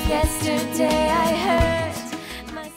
Yesterday I hurt myself.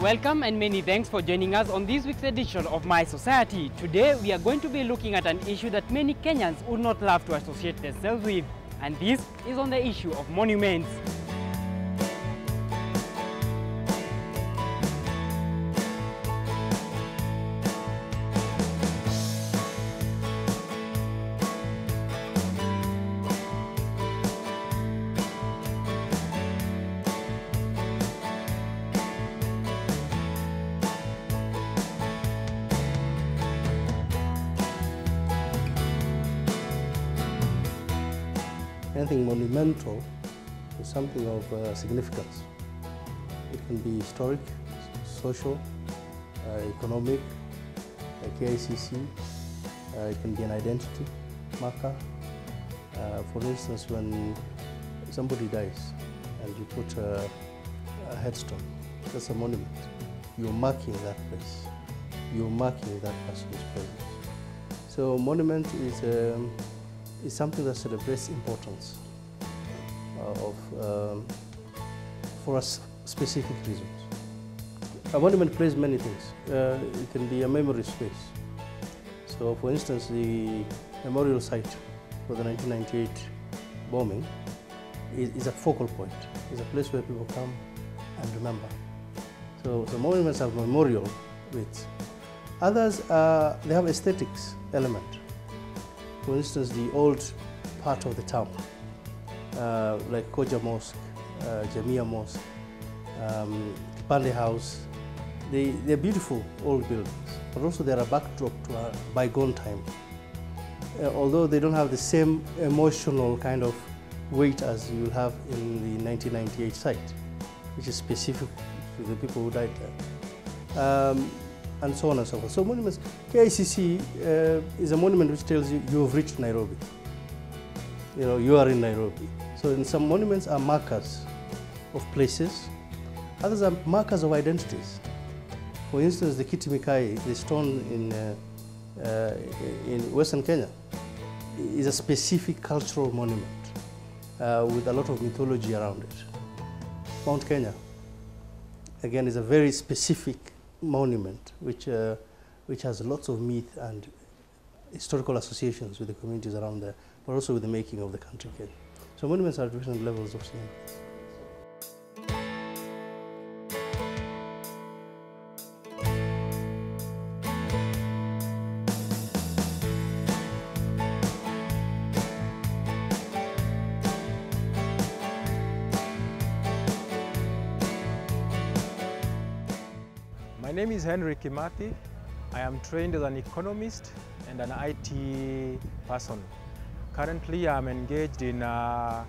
Welcome and many thanks for joining us on this week's edition of My Society. Today we are going to be looking at an issue that many Kenyans would not love to associate themselves with, and this is on the issue of monuments. Anything monumental is something of significance. It can be historic, social, economic, KICC. It can be an identity marker. For instance, when somebody dies and you put a headstone, that's a monument. You're marking that place. You're marking that person's presence. So monument is something that celebrates importance for a specific reasons. A monument plays many things. It can be a memory space. So for instance, the memorial site for the 1998 bombing is a focal point. It's a place where people come and remember. So monuments have memorial weight. Others, they have aesthetics element. For instance, the old part of the town, like Koja Mosque, Jamia Mosque, Kipande House, they're beautiful old buildings, but also they're a backdrop to a bygone time. Although they don't have the same emotional kind of weight as you'll have in the 1998 site, which is specific to the people who died there. And so on and so forth. So monuments, KICC is a monument which tells you have reached Nairobi. You know, you are in Nairobi. So in some monuments are markers of places, others are markers of identities. For instance, the Kiti Mikai, the stone in Western Kenya, is a specific cultural monument with a lot of mythology around it. Mount Kenya, again, is a very specific monument which has lots of myth and historical associations with the communities around there, but also with the making of the country Kenya. So monuments are different levels of significance. My name is Henry Kimathi. I am trained as an economist and an IT person. Currently, I'm engaged in an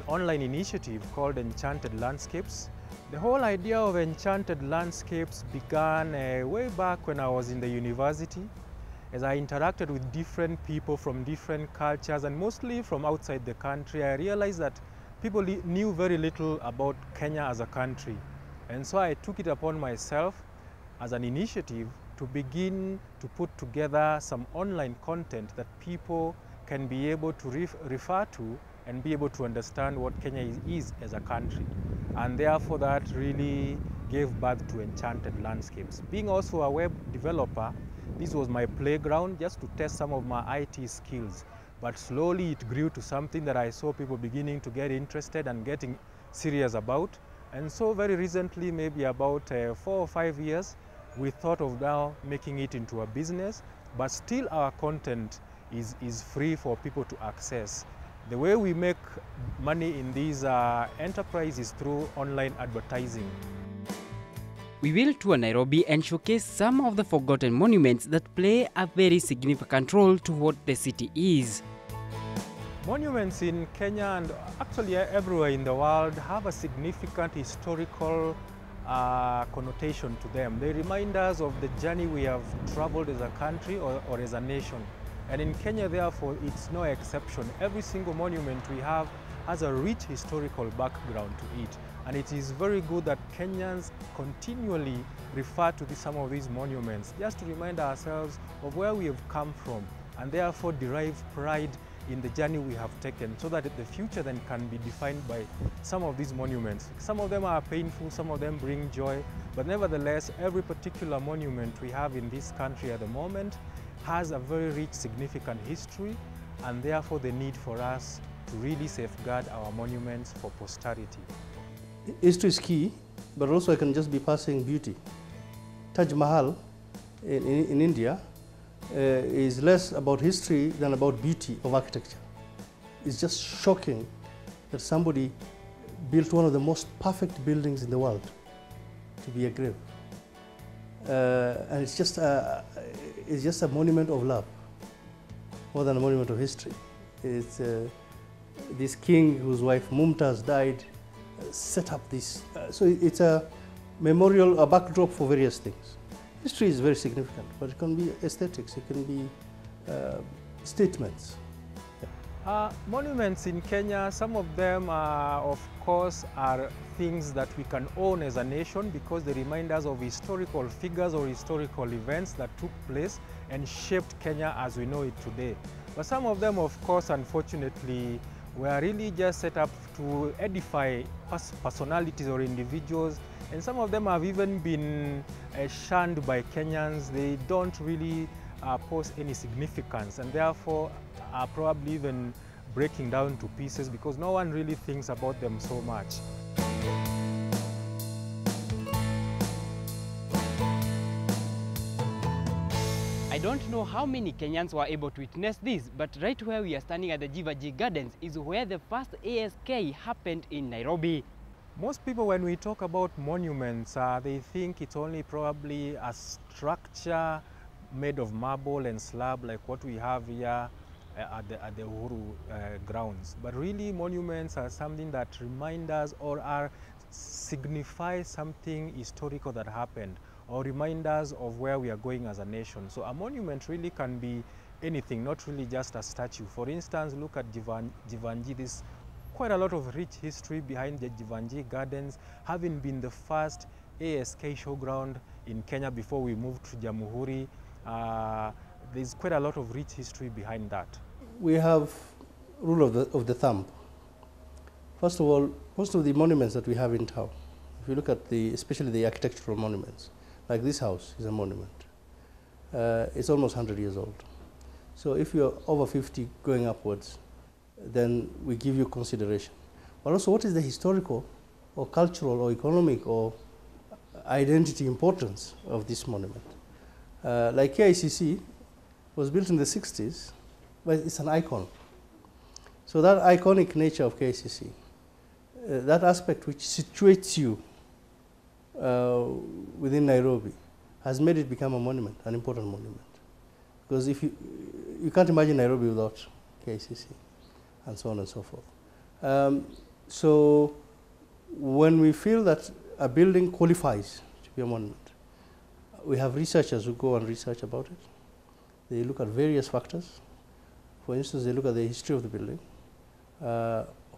online initiative called Enchanted Landscapes. The whole idea of Enchanted Landscapes began way back when I was in the university, as I interacted with different people from different cultures and mostly from outside the country. I realized that people knew very little about Kenya as a country. And so I took it upon myself as an initiative to begin to put together some online content that people can be able to refer to and be able to understand what Kenya is as a country. And therefore that really gave birth to Enchanted Landscapes. Being also a web developer, this was my playground just to test some of my IT skills. But slowly it grew to something that I saw people beginning to get interested and getting serious about. And so very recently, maybe about 4 or 5 years, we thought of now making it into a business, but still our content is free for people to access. The way we make money in these enterprises is through online advertising. we will tour Nairobi and showcase some of the forgotten monuments that play a very significant role to what the city is. Monuments in Kenya and actually everywhere in the world have a significant historical connotation to them. They remind us of the journey we have traveled as a country or as a nation. And in Kenya, therefore, it's no exception. Every single monument we have has a rich historical background to it. And it is very good that Kenyans continually refer to some of these monuments just to remind ourselves of where we have come from and therefore derive pride in the journey we have taken, so that the future then can be defined by some of these monuments. Some of them are painful, some of them bring joy, but nevertheless, every particular monument we have in this country at the moment has a very rich, significant history, and therefore the need for us to really safeguard our monuments for posterity. History is key, but also I can just be passing beauty. Taj Mahal in India is less about history than about beauty of architecture. It's just shocking that somebody built one of the most perfect buildings in the world to be a grave. And it's just a monument of love, more than a monument of history. It's this king whose wife Mumtaz died set up this. So it's a memorial, a backdrop for various things. History is very significant, but it can be aesthetics, it can be statements. Monuments in Kenya, some of them, of course, are things that we can own as a nation because they remind us of historical figures or historical events that took place and shaped Kenya as we know it today. But some of them, of course, unfortunately, were really just set up to edify personalities or individuals, and some of them have even been shunned by Kenyans. They don't really pose any significance, and therefore are probably even breaking down to pieces because no one really thinks about them so much. I don't know how many Kenyans were able to witness this, but right where we are standing at the Jivaji Gardens is where the first ASK happened in Nairobi. Most people, when we talk about monuments, they think it's only probably a structure made of marble and slab like what we have here at the Uhuru grounds. But really, monuments are something that remind us or signify something historical that happened, or remind us of where we are going as a nation. So a monument really can be anything, not really just a statue. For instance, look at Jivanji. There's quite a lot of rich history behind the Jivanji Gardens, having been the first ASK showground in Kenya before we moved to Jamhuri. There's quite a lot of rich history behind that. We have rule of the thumb. First of all, most of the monuments that we have in town, if you look at especially the architectural monuments, like this house is a monument. It's almost 100 years old. So if you're over 50 going upwards, then we give you consideration. But also, what is the historical or cultural or economic or identity importance of this monument? Like KICC was built in the 60s, but it's an icon. So that iconic nature of KICC, that aspect which situates you within Nairobi, has made it become a monument, an important monument. Because if you can't imagine Nairobi without KICC, and so on and so forth. So when we feel that a building qualifies to be a monument, we have researchers who go and research about it. They look at various factors. For instance, they look at the history of the building,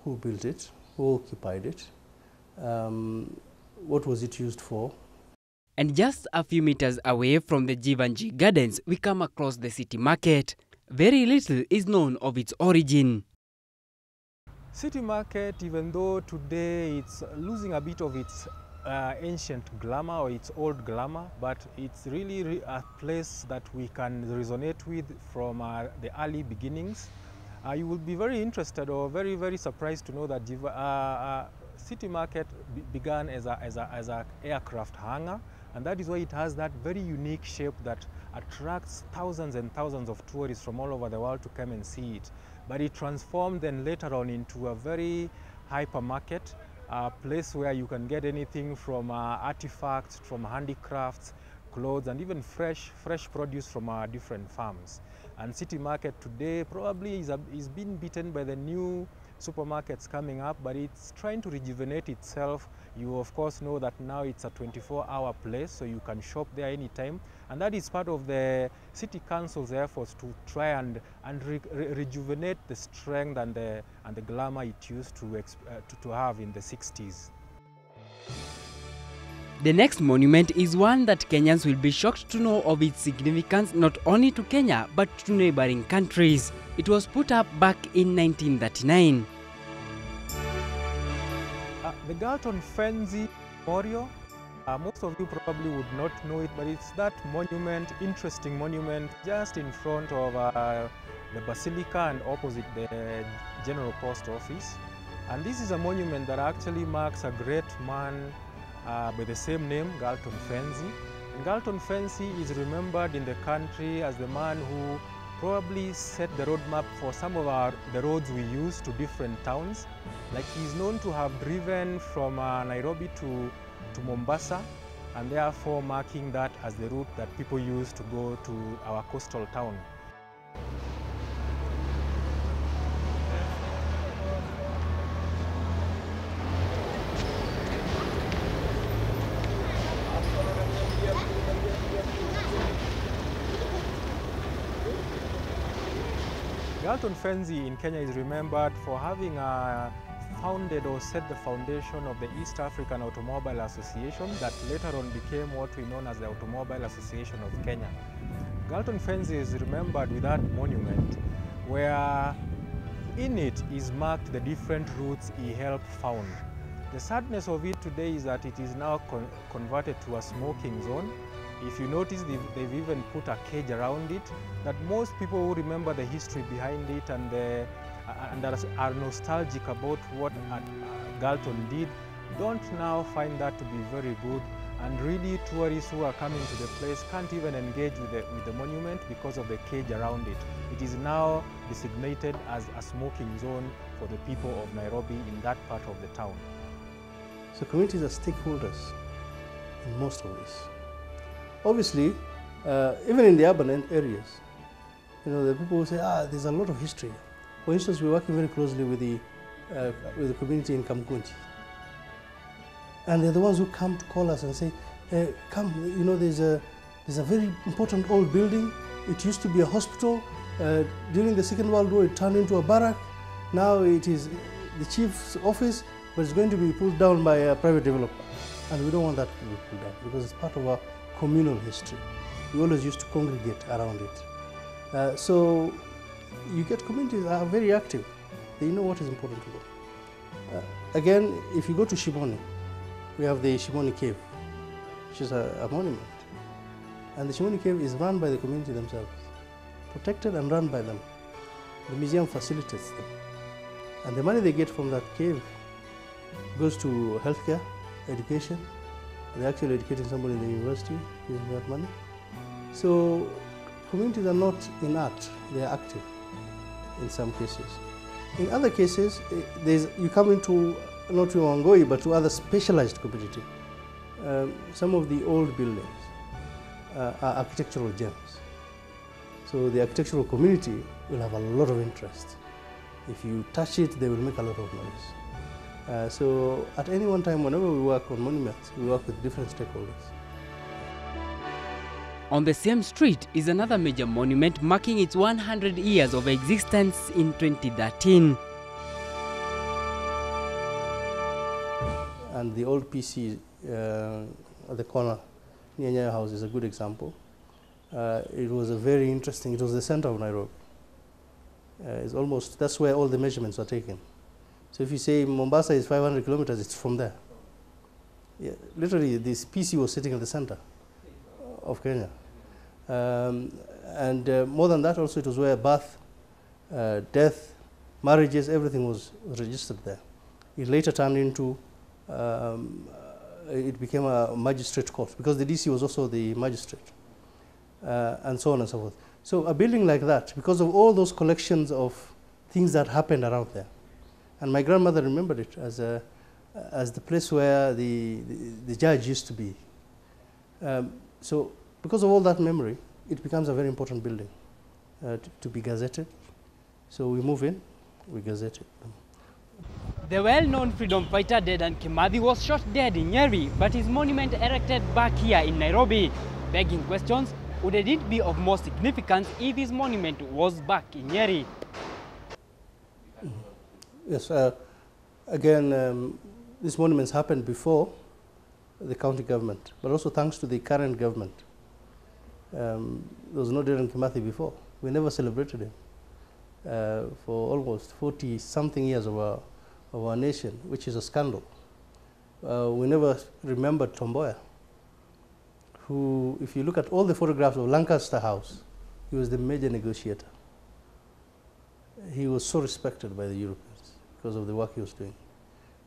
who built it, who occupied it, what was it used for. And just a few meters away from the Jivanji Gardens, we come across the city market. Very little is known of its origin. City market, even though today it's losing a bit of its ancient glamour or its old glamour, but it's really a place that we can resonate with from the early beginnings. You will be very interested or very, very surprised to know that City Market began as an aircraft hangar, and that is why it has that very unique shape that attracts thousands and thousands of tourists from all over the world to come and see it. But it transformed then later on into a very hypermarket a place where you can get anything from artifacts, from handicrafts, clothes, and even fresh produce from different farms. And City Market today probably is being beaten by the new supermarkets coming up, but it's trying to rejuvenate itself. You of course know that now it's a 24-hour place, so you can shop there anytime, and that is part of the City Council's efforts to try and rejuvenate the strength and the glamour it used to have in the 60s. The next monument is one that Kenyans will be shocked to know of its significance not only to Kenya but to neighboring countries. It was put up back in 1939. The Galton Fenzi Memorial, most of you probably would not know it, but it's that monument, interesting monument, just in front of the Basilica and opposite the General Post Office. And this is a monument that actually marks a great man by the same name, Galton Fenzi. And Galton Fenzi is remembered in the country as the man who probably set the roadmap for some of the roads we use to different towns. Like, he's known to have driven from Nairobi to Mombasa, and therefore marking that as the route that people use to go to our coastal town. Galton Fenzi in Kenya is remembered for having founded or set the foundation of the East African Automobile Association that later on became what we know as the Automobile Association of Kenya. Galton Fenzi is remembered with that monument where in it is marked the different routes he helped found. The sadness of it today is that it is now converted to a smoking zone. If you notice, they've even put a cage around it, that most people who remember the history behind it and are nostalgic about what Galton did, don't now find that to be very good. And really, tourists who are coming to the place can't even engage with the monument because of the cage around it. It is now designated as a smoking zone for the people of Nairobi in that part of the town. So communities are stakeholders in most of this. Obviously, even in the urban areas, the people will say, there's a lot of history. For instance, we're working very closely with the community in Kamkunji. And they're the ones who come to call us and say, come, there's a very important old building. It used to be a hospital. During the Second World War, it turned into a barrack. Now it is the chief's office, but it's going to be pulled down by a private developer. And we don't want that to be pulled down because it's part of our communal history. We always used to congregate around it. So you get communities that are very active. They know what is important to them. Again, if you go to Shimoni, we have the Shimoni Cave, which is a monument. And the Shimoni Cave is run by the community themselves, protected and run by them. The museum facilitates them. And the money they get from that cave goes to healthcare, education. They're actually educating somebody in the university using that money. So communities are not inert, they are active in some cases. In other cases, you come into not to Wangoi, but to other specialized community. Some of the old buildings are architectural gems. So the architectural community will have a lot of interest. If you touch it, they will make a lot of noise. So at any one time, whenever we work on monuments, we work with different stakeholders. On the same street is another major monument marking its 100 years of existence in 2013. And the old PC at the corner near Nyayo House is a good example. It was it was the center of Nairobi. That's where all the measurements are taken. So if you say Mombasa is 500 kilometers, it's from there. Yeah, literally, this PC was sitting at the center of Kenya. And more than that, also, it was where birth, death, marriages, everything was registered there. It later turned into, it became a magistrate court, because the DC was also the magistrate, and so on and so forth. So a building like that, because of all those collections of things that happened around there, and my grandmother remembered it as as the place where the judge used to be. So because of all that memory, it becomes a very important building to be gazetted. So we move in, we gazette it. The well-known freedom fighter Dedan Kimathi was shot dead in Nyeri, but his monument erected back here in Nairobi, begging questions, would it be of more significance if his monument was back in Nyeri? Yes, again, these monuments happened before the county government, but also thanks to the current government. There was no Dedan Kimathi before. We never celebrated him for almost 40-something years of our nation, which is a scandal. We never remembered Tom Mboya, who, if you look at all the photographs of Lancaster House, he was the major negotiator. He was so respected by the Europeans because of the work he was doing.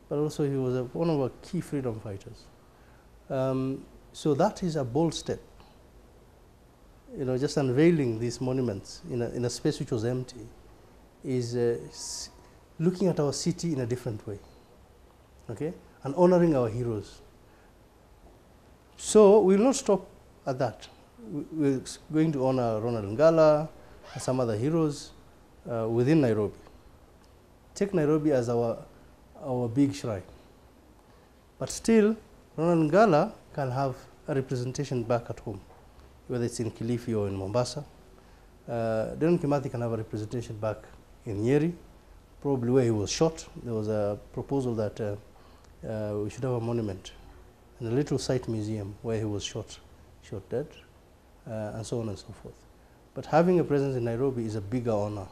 But also he was one of our key freedom fighters. So that is a bold step. You know, just unveiling these monuments in a space which was empty is looking at our city in a different way, okay? And honoring our heroes. So we will not stop at that. We're going to honor Ronald Ngala and some other heroes within Nairobi. Take Nairobi as our big shrine. But still, Ronald Ngala can have a representation back at home, whether it's in Kilifi or in Mombasa. Dedan Kimathi can have a representation back in Nyeri, probably where he was shot. There was a proposal that we should have a monument and a little site museum where he was shot dead, and so on and so forth. But having a presence in Nairobi is a bigger honor.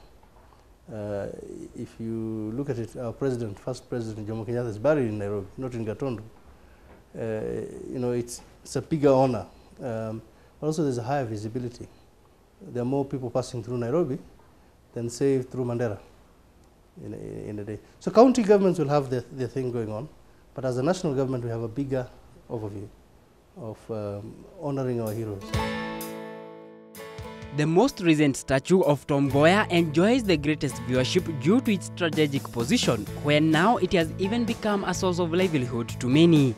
If you look at it, our president, first president, Jomo Kenyatta, is buried in Nairobi, not in Gatundu. You know, it's a bigger honor. But also there's a higher visibility. There are more people passing through Nairobi than, say, through Mandera in a day. So county governments will have their thing going on, but as a national government, we have a bigger overview of honoring our heroes. The most recent statue of Tom Mboya enjoys the greatest viewership due to its strategic position, where now it has even become a source of livelihood to many.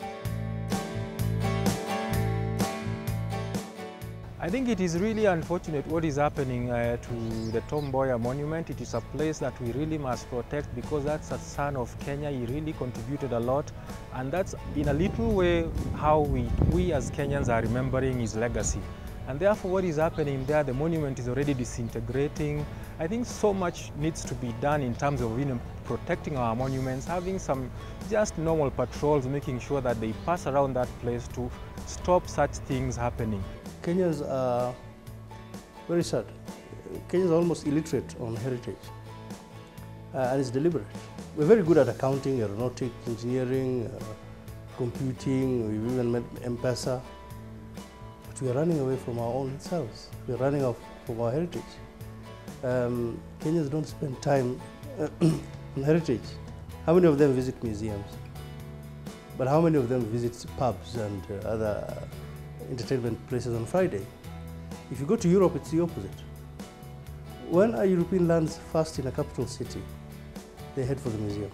I think it is really unfortunate what is happening to the Tom Mboya monument. It is a place that we really must protect because that's a son of Kenya. He really contributed a lot, and that's in a little way how we as Kenyans are remembering his legacy. And therefore what is happening there, the monument is already disintegrating. I think so much needs to be done in terms of protecting our monuments, having some just normal patrols, making sure that they pass around that place to stop such things happening. Kenyans are very sad. Kenyans are almost illiterate on heritage, and it's deliberate. We're very good at accounting, aeronautic, engineering, computing, we've even met M-Pesa, but we are running away from our own selves. We're running off from our heritage. Kenyans don't spend time on heritage. How many of them visit museums? But how many of them visit pubs and other entertainment places on Friday? If you go to Europe, it's the opposite. When a European lands first in a capital city, they head for the museum.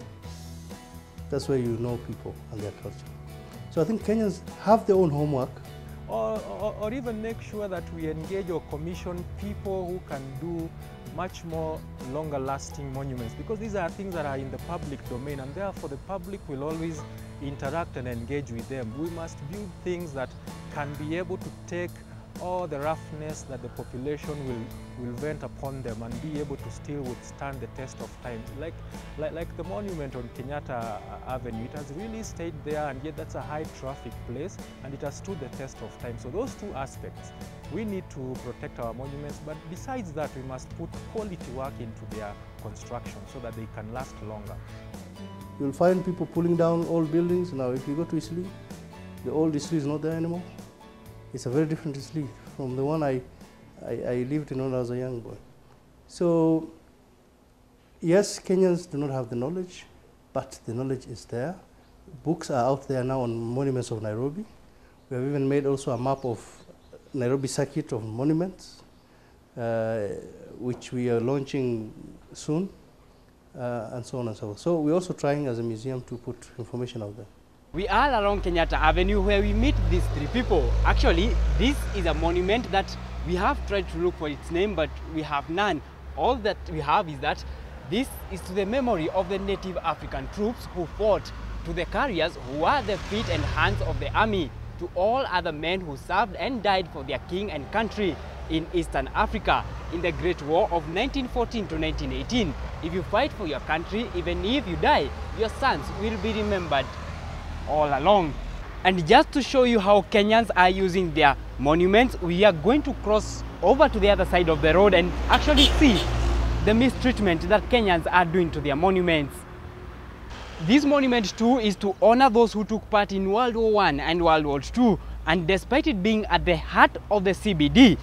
That's where you know people and their culture. So I think Kenyans have their own homework. Or even make sure that we engage or commission people who can do much more longer lasting monuments, because these are things that are in the public domain, and therefore the public will always interact and engage with them. We must build things that can be able to take all the roughness that the population will vent upon them and be able to still withstand the test of time. Like the monument on Kenyatta Avenue, it has really stayed there, and yet that's a high traffic place and it has stood the test of time. So those two aspects, we need to protect our monuments, but besides that, we must put quality work into their construction so that they can last longer. You'll find people pulling down old buildings. Now, if you go to Isli, the old Isli is not there anymore. It's a very different Isli from the one I lived in when I was a young boy. So, yes, Kenyans do not have the knowledge, but the knowledge is there. Books are out there now on monuments of Nairobi. We have even made also a map of Nairobi circuit of monuments, which we are launching soon. and so on and so forth. So we're also trying as a museum to put information out there. We are along Kenyatta Avenue where we meet these three people. Actually, this is a monument that we have tried to look for its name, but we have none. All that we have is that this is to the memory of the native African troops who fought, to the carriers who are the feet and hands of the army, to all other men who served and died for their king and country in Eastern Africa in the Great War of 1914 to 1918. If you fight for your country, even if you die, your sons will be remembered all along. And just to show you how Kenyans are using their monuments, we are going to cross over to the other side of the road and actually see the mistreatment that Kenyans are doing to their monuments. This monument too is to honor those who took part in World War I and World War II, and despite it being at the heart of the CBD,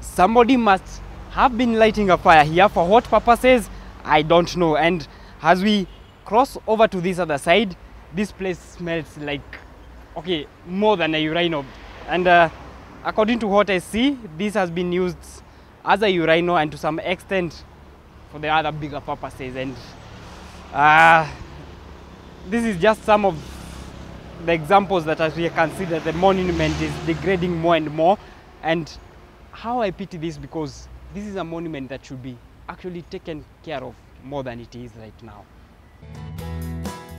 somebody must have been lighting a fire here. For what purposes, I don't know. And as we cross over to this other side, this place smells like, okay, more than a urinal. And according to what I see, this has been used as a urinal and to some extent for the other bigger purposes. And this is just some of the examples that as we consider the monument is degrading more and more. And how I pity this, because this is a monument that should be actually taken care of more than it is right now.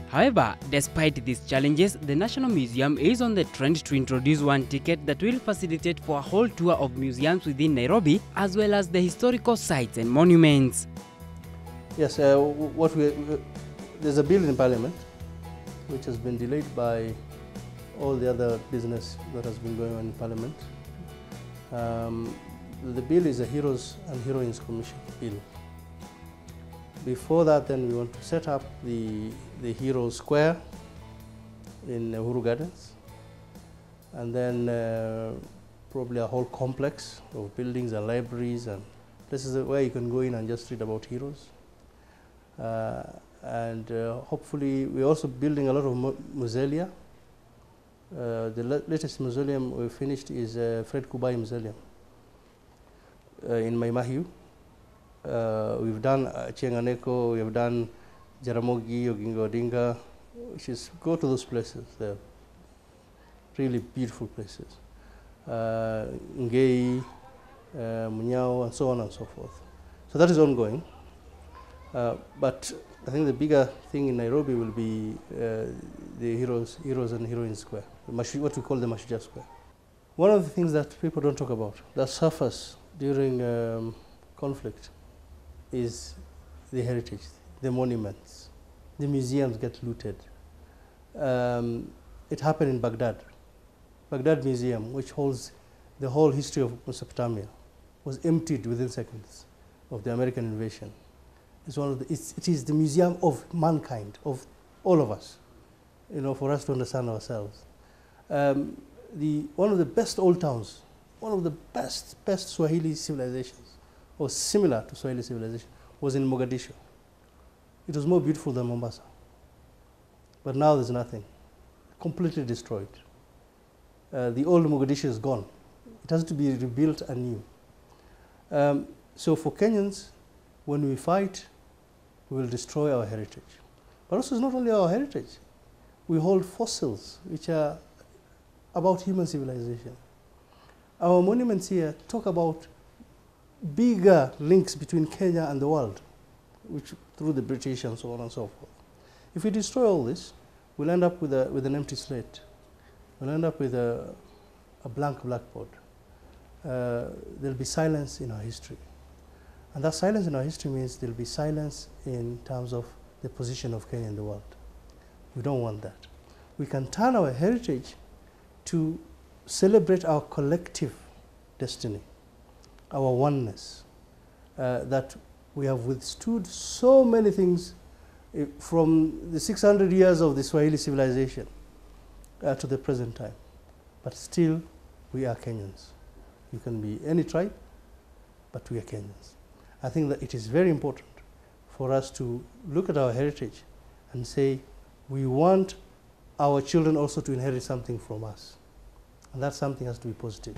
However, despite these challenges, the National Museum is on the trend to introduce one ticket that will facilitate for a whole tour of museums within Nairobi, as well as the historical sites and monuments. Yes, there's a bill in Parliament which has been delayed by all the other business that has been going on in Parliament. The bill is a Heroes and Heroines Commission bill. Before that, then we want to set up the Hero Square in Uhuru Gardens, and then probably a whole complex of buildings and libraries and places where you can go in and just read about heroes. Hopefully, we're also building a lot of mausolea. The latest mausoleum we finished is Fred Kubai Mausoleum in Maimahiu. We've done Chianganeko, we've done Jaramogi, Oginga Odinga, which is, go to those places, they're really beautiful places. Ngei, Munyao, and so on and so forth. So that is ongoing. But I think the bigger thing in Nairobi will be the Heroes and Heroines Square, what we call the Mashujaa Square. One of the things that people don't talk about, that suffers during conflict, is the heritage, the monuments. The museums get looted. It happened in Baghdad. Baghdad Museum, which holds the whole history of Mesopotamia, was emptied within seconds of the American invasion. It's one of the, it is the museum of mankind, of all of us, you know, for us to understand ourselves. One of the best old towns, one of the best Swahili civilizations, or similar to Swahili civilization, was in Mogadishu. It was more beautiful than Mombasa. But now there's nothing, completely destroyed. The old Mogadishu is gone. It has to be rebuilt anew. So for Kenyans, when we fight, we will destroy our heritage. But also, it's not only our heritage. We hold fossils which are about human civilization. Our monuments here talk about bigger links between Kenya and the world, which through the British and so on and so forth. If we destroy all this, we'll end up with an empty slate. We'll end up with a blank blackboard. There'll be silence in our history. And that silence in our history means there'll be silence in terms of the position of Kenya in the world. We don't want that. We can turn our heritage to celebrate our collective destiny, our oneness, that we have withstood so many things from the 600 years of the Swahili civilization to the present time. But still, we are Kenyans. You can be any tribe, but we are Kenyans. I think that it is very important for us to look at our heritage and say, we want our children also to inherit something from us. And that something has to be positive.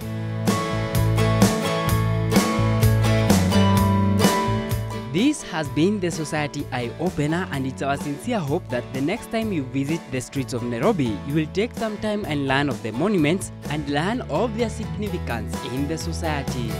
This has been the Society Eye Opener, and it's our sincere hope that the next time you visit the streets of Nairobi, you will take some time and learn of the monuments and learn of their significance in the society.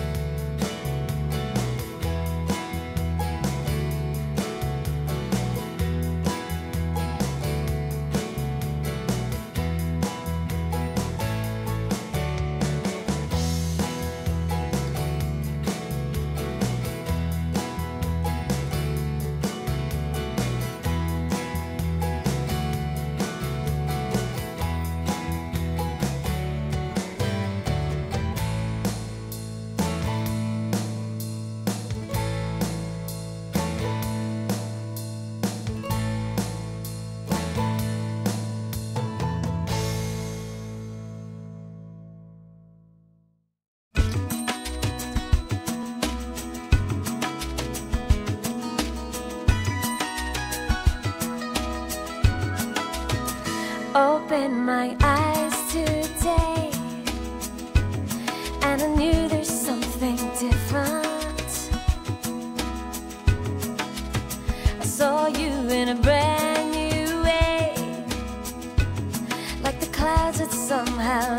Open my eyes today, and I knew there's something different. I saw you in a brand new way, like the clouds had somehow